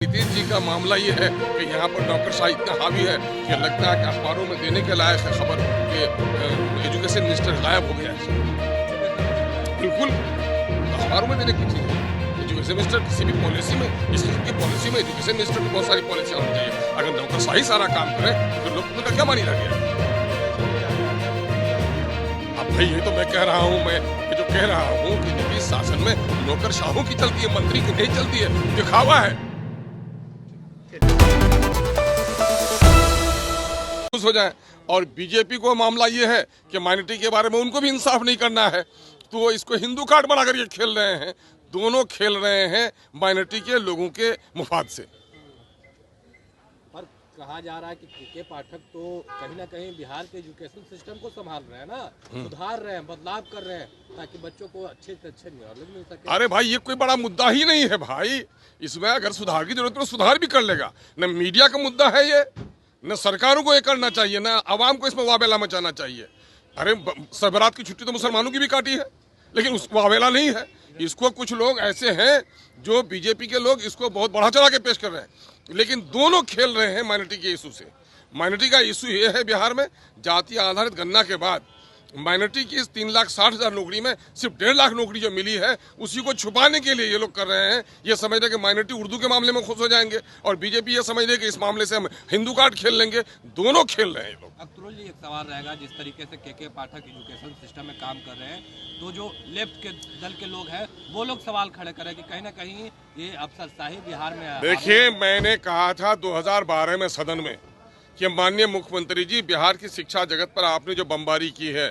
नीतीश जी का मामला ये है कि यहाँ पर नौकरशाही इतना हावी है कि लगता है कि अखबारों में देने के लायक है खबर कि एजुकेशन मिनिस्टर गायब हो गया है। बिल्कुल अखबारों में देने की चीज़ है। एजुकेशन मिनिस्टर किसी भी पॉलिसी में, इस किस्म की पॉलिसी में एजुकेशन मिनिस्टर की बहुत सारी पॉलिसियाँ होनी चाहिए। अगर नौकरशाही सारा काम करे तो लोकतंत्र का क्या मानी रह गया? अब भाई ये तो मैं कह रहा हूँ, मैं ये जो कह रहा हूँ कि नीतीश शासन में नौकरशाहों की चलती है, मंत्री की नहीं चलती है, दिखावा है। खुश हो जाए। और बीजेपी को मामला ये है कि माइनॉरिटी के बारे में उनको भी इंसाफ नहीं करना है, तो वो इसको हिंदू कार्ड बनाकर ये खेल रहे हैं। दोनों खेल रहे हैं माइनॉरिटी के लोगों के मुफाद से। पर कहा जा रहा है कि के पाठक तो कहीं ना कहीं बिहार के एजुकेशन सिस्टम को संभाल रहे हैं ना, सुधार रहे हैं, बदलाव कर रहे हैं ताकि बच्चों को अच्छे से अच्छे नॉलेज मिल सके। अरे भाई ये कोई बड़ा मुद्दा ही नहीं है भाई, इसमें अगर सुधार की जरूरत है तो सुधार भी कर लेगा। न मीडिया का मुद्दा है ये, न सरकारों को ये करना चाहिए, न आवाम को इसमें वावेला मचाना चाहिए। अरे सबरात की छुट्टी तो मुसलमानों की भी काटी है, लेकिन उस वावेला नहीं है। इसको कुछ लोग ऐसे हैं जो बीजेपी के लोग इसको बहुत बढ़ा चढ़ा के पेश कर रहे हैं, लेकिन दोनों खेल रहे हैं माइनॉरिटी के इशू से। माइनॉरिटी का इशू ये है बिहार में जाति आधारित गणना के बाद माइनॉरिटी की इस 3,60,000 नौकरी में सिर्फ 1.5 लाख नौकरी जो मिली है उसी को छुपाने के लिए ये लोग कर रहे हैं। ये समझ रहे कि माइनॉरिटी उर्दू के मामले में खुश हो जाएंगे, और बीजेपी ये समझ रही है कि इस मामले से हम हिंदू कार्ड खेल लेंगे। दोनों खेल रहे हैं ये लोग। अख्तरुल जी, एक सवाल रहेगा, जिस तरीके से के पाठक एजुकेशन सिस्टम में काम कर रहे हैं, तो जो लेफ्ट के दल के लोग हैं वो लोग सवाल खड़े करें कि कहीं ना कहीं ये अफसरशाही बिहार में। देखिए, मैंने कहा था 2012 में सदन में कि माननीय मुख्यमंत्री जी, बिहार की शिक्षा जगत पर आपने जो बमबारी की है,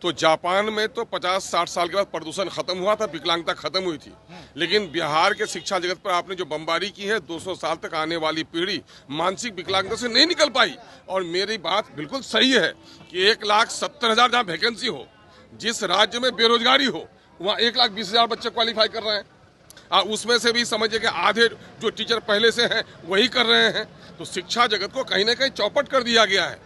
तो जापान में तो 50-60 साल के बाद प्रदूषण खत्म हुआ था, विकलांगता खत्म हुई थी, लेकिन बिहार के शिक्षा जगत पर आपने जो बमबारी की है, 200 साल तक आने वाली पीढ़ी मानसिक विकलांगता से नहीं निकल पाई। और मेरी बात बिल्कुल सही है कि 1,70,000 जहाँ वैकेंसी हो, जिस राज्य में बेरोजगारी हो, वहाँ 1,20,000 बच्चे क्वालिफाई कर रहे हैं। उसमें से भी समझिए कि आधे जो टीचर पहले से हैं वही कर रहे हैं। तो शिक्षा जगत को कहीं ना कहीं चौपट कर दिया गया है।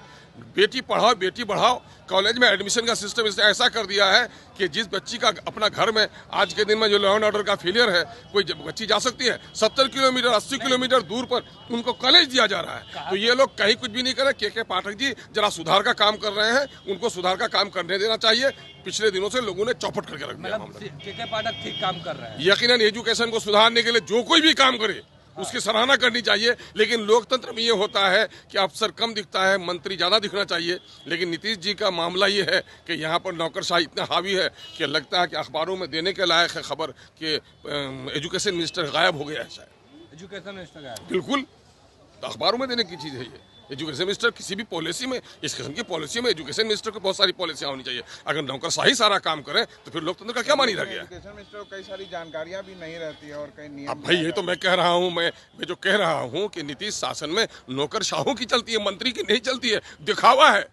बेटी पढ़ाओ बेटी बढ़ाओ, कॉलेज में एडमिशन का सिस्टम इसने ऐसा कर दिया है कि जिस बच्ची का अपना घर में आज के दिन में जो लॉ एंड ऑर्डर का फेलियर है, कोई बच्ची जा सकती है 70 किलोमीटर 80 किलोमीटर दूर पर उनको कॉलेज दिया जा रहा है। तो ये लोग कहीं कुछ भी नहीं करे। के पाठक जी जरा सुधार का काम कर रहे हैं, उनको सुधार का काम करने देना चाहिए। पिछले दिनों से लोगों ने चौपट करके रख दिया मामला। के पाठक ठीक काम कर रहे हैं। यकीनन एजुकेशन को सुधारने के लिए जो कोई भी काम करे उसकी सराहना करनी चाहिए, लेकिन लोकतंत्र में ये होता है कि अफसर कम दिखता है, मंत्री ज़्यादा दिखना चाहिए। लेकिन नीतीश जी का मामला ये है कि यहाँ पर नौकरशाही इतना हावी है कि लगता है कि अखबारों में देने के लायक है खबर कि एजुकेशन मिनिस्टर गायब हो गया है शायद। एजुकेशन मिनिस्टर गायब? बिल्कुल, तो अखबारों में देने की चीज़ है ये। एजुकेशन मिनिस्टर किसी भी पॉलिसी में, इस किस्म की पॉलिसी में एजुकेशन मिनिस्टर को बहुत सारी पॉलिसियाँ होनी चाहिए। अगर नौकरशाही सारा काम करें तो फिर लोकतंत्र का क्या मानी रह गया? एजुकेशन मिनिस्टर को कई सारी जानकारियां भी नहीं रहती है और कई नियम। अब भाई ये तो मैं कह रहा हूँ, मैं जो कह रहा हूँ कि नीतीश शासन में नौकरशाहों की चलती है, मंत्री की नहीं चलती है, दिखावा है।